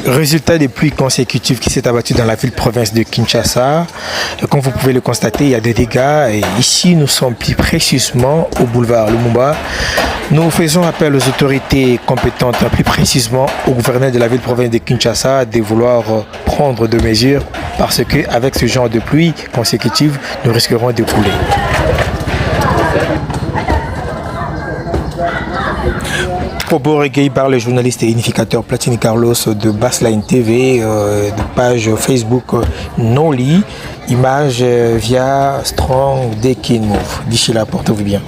Résultat des pluies consécutives qui s'est abattu dans la ville-province de Kinshasa. Comme vous pouvez le constater, il y a des dégâts. Et ici, nous sommes plus précisément au boulevard Lumumba. Nous faisons appel aux autorités compétentes, plus précisément au gouverneur de la ville-province de Kinshasa, de vouloir prendre des mesures parce qu'avec ce genre de pluie consécutive, nous risquerons de couler. Propos recueillis par le journaliste et unificateur Platini Carlos de Bassline TV, de page Facebook Noli, image via Strong Dekin Move. D'ici là, portez-vous bien.